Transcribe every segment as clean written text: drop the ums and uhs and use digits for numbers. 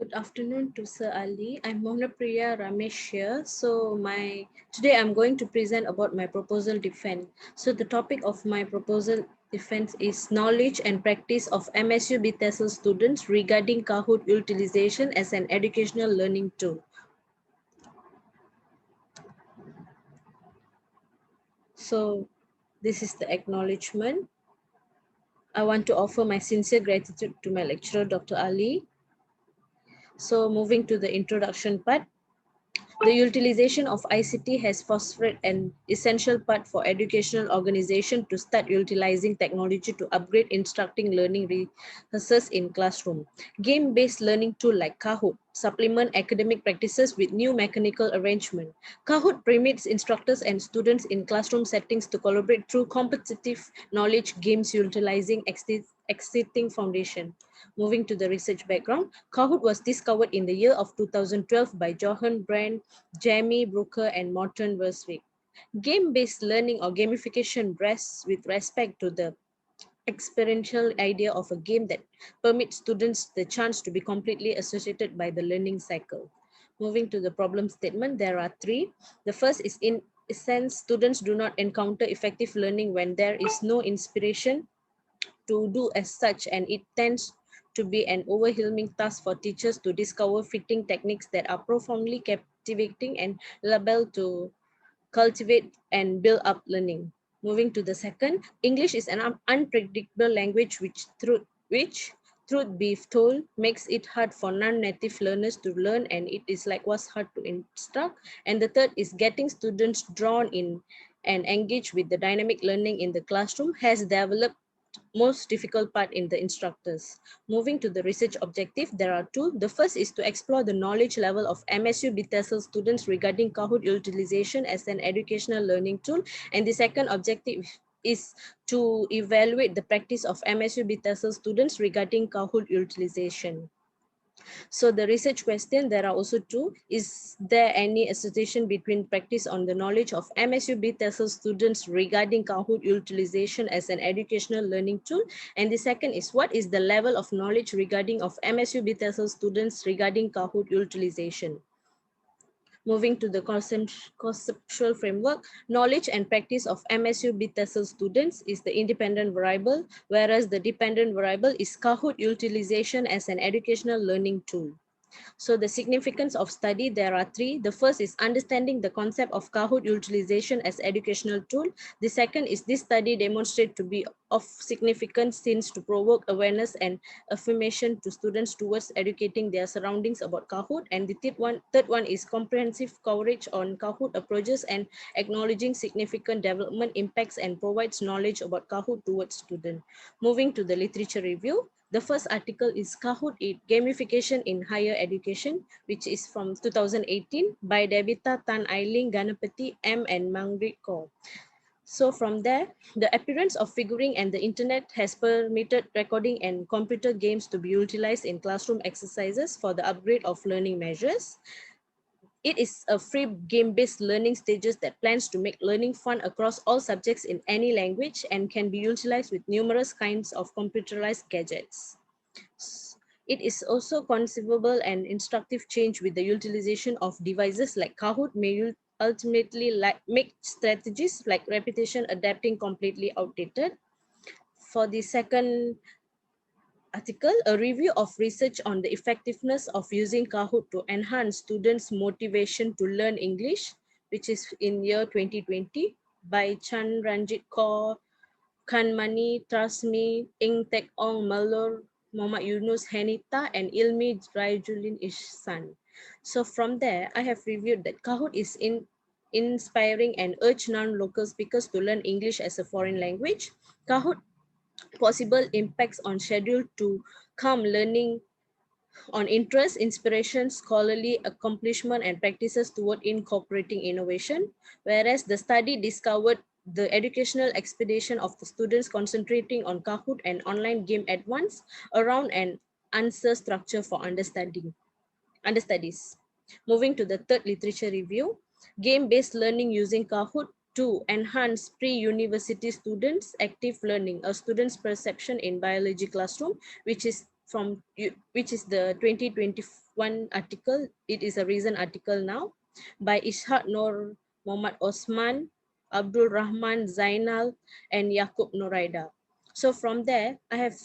Good afternoon to Sir Ali. I'm Monapriya Ramesh here. Today I'm going to present about my proposal defense. So the topic of my proposal defense is knowledge and practice of MSU BTESL students regarding Kahoot utilization as an educational learning tool. So this is the acknowledgement. I want to offer my sincere gratitude to my lecturer, Dr. Ali. So moving to the introduction part. The utilization of ICT has fostered an essential part for educational organization to start utilizing technology to upgrade instructing learning resources in classroom. Game-based learning tool like Kahoot supplement academic practices with new mechanical arrangement. Kahoot permits instructors and students in classroom settings to collaborate through competitive knowledge games utilizing existing foundation. Moving to the research background, Kahoot was discovered in the year of 2012 by Johan Brand, Jamie Brooker, and Morton Verswick. Game-based learning or gamification rests with respect to the experiential idea of a game that permits students the chance to be completely associated by the learning cycle. Moving to the problem statement, there are three. The first is in essence, students do not encounter effective learning when there is no inspiration to do as such, and it tends to be an overwhelming task for teachers to discover fitting techniques that are profoundly captivating and liable to cultivate and build up learning. Moving to the second, English is an unpredictable language which truth be told makes it hard for non-native learners to learn, and it is likewise hard to instruct. And the third is getting students drawn in and engaged with the dynamic learning in the classroom has developed most difficult part in the instructors. Moving to the research objective, there are two. The first is to explore the knowledge level of MSU BTESL students regarding Kahoot utilization as an educational learning tool. And the second objective is to evaluate the practice of MSU BTESL students regarding Kahoot utilization. So the research question, there are also two. Is there any association between practice on the knowledge of MSU BTESL students regarding Kahoot utilization as an educational learning tool? And the second is, what is the level of knowledge regarding of MSU BTESL students regarding Kahoot utilization? Moving to the conceptual framework, knowledge and practice of MSU BTESL students is the independent variable, whereas the dependent variable is Kahoot utilization as an educational learning tool. So the significance of study, there are three. The first is understanding the concept of Kahoot utilization as educational tool. The second is this study demonstrates to be of significance since to provoke awareness and affirmation to students towards educating their surroundings about Kahoot. And the third one is comprehensive coverage on Kahoot approaches and acknowledging significant development impacts and provides knowledge about Kahoot towards students. Moving to the literature review. The first article is Kahoot Gamification in Higher Education, which is from 2018 by Debita Tan Ailing, Ganapati M, and Mangrit Kaur. So from there, the appearance of figuring and the internet has permitted recording and computer games to be utilized in classroom exercises for the upgrade of learning measures. It is a free game-based learning stages that plans to make learning fun across all subjects in any language and can be utilized with numerous kinds of computerized gadgets. It is also conceivable and instructive change with the utilization of devices like Kahoot may ultimately make strategies like repetition adapting completely outdated. For the second article, a review of research on the effectiveness of using Kahoot to enhance students' motivation to learn English, which is in year 2020 by Chan Ranjit Kaur, Kanmani, Trasmi, Ing Tek Ong, Malur, Muhammad Yunus, Henita, and Ilmi Raijulin Ihsan. So from there, I have reviewed that Kahoot is inspiring and urge non-local speakers to learn English as a foreign language. Kahoot possible impacts on schedule to come learning on interest, inspiration, scholarly accomplishment, and practices toward incorporating innovation, whereas the study discovered the educational expedition of the students concentrating on Kahoot and online game advance around an answer structure for understudies. Moving to the third literature review, game-based learning using Kahoot to enhance pre-university students' active learning, a student's perception in biology classroom, which is which is the 2021 article. It is a recent article now by Ishaq Nur, Muhammad Osman, Abdul Rahman Zainal, and Yaqub Noraida. So from there, I have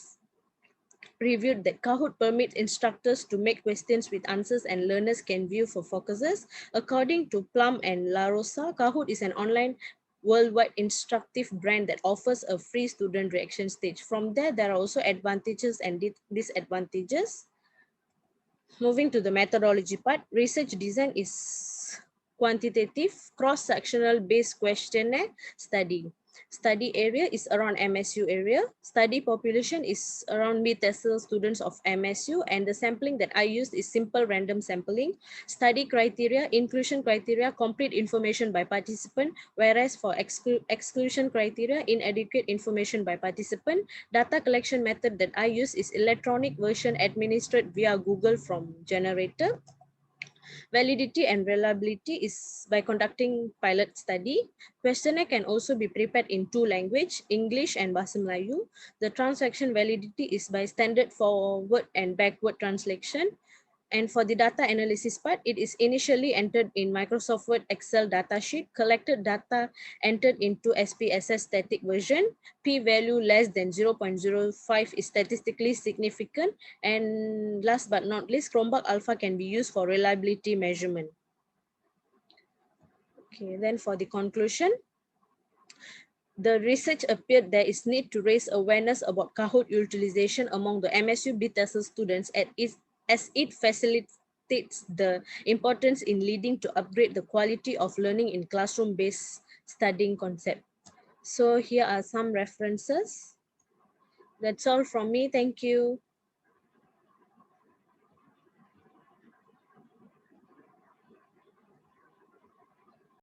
reviewed that Kahoot permits instructors to make questions with answers and learners can view for focuses. According to Plum and La Rosa, Kahoot is an online worldwide instructive brand that offers a free student reaction stage. From there, there are also advantages and disadvantages. Moving to the methodology part, research design is quantitative, cross-sectional based questionnaire study. Study area is around MSU area. Study population is around mid-TESOL students of MSU, and the sampling that I used is simple random sampling. Study criteria, inclusion criteria, complete information by participant, whereas for exclusion criteria, inadequate information by participant. Data collection method that I use is electronic version administered via Google from generator. Validity and reliability is by conducting pilot study. Questionnaire can also be prepared in two languages, English and Bahasa Melayu. The transaction validity is by standard forward and backward translation. And for the data analysis part, it is initially entered in Microsoft Word Excel datasheet, collected data entered into SPSS static version, p-value less than 0.05 is statistically significant, and last but not least, Chromebook Alpha can be used for reliability measurement. Okay, then for the conclusion, the research appeared there is need to raise awareness about Kahoot utilization among the MSU BTESOL students as it facilitates the importance in leading to upgrade the quality of learning in classroom-based studying concept. So here are some references. That's all from me. Thank you.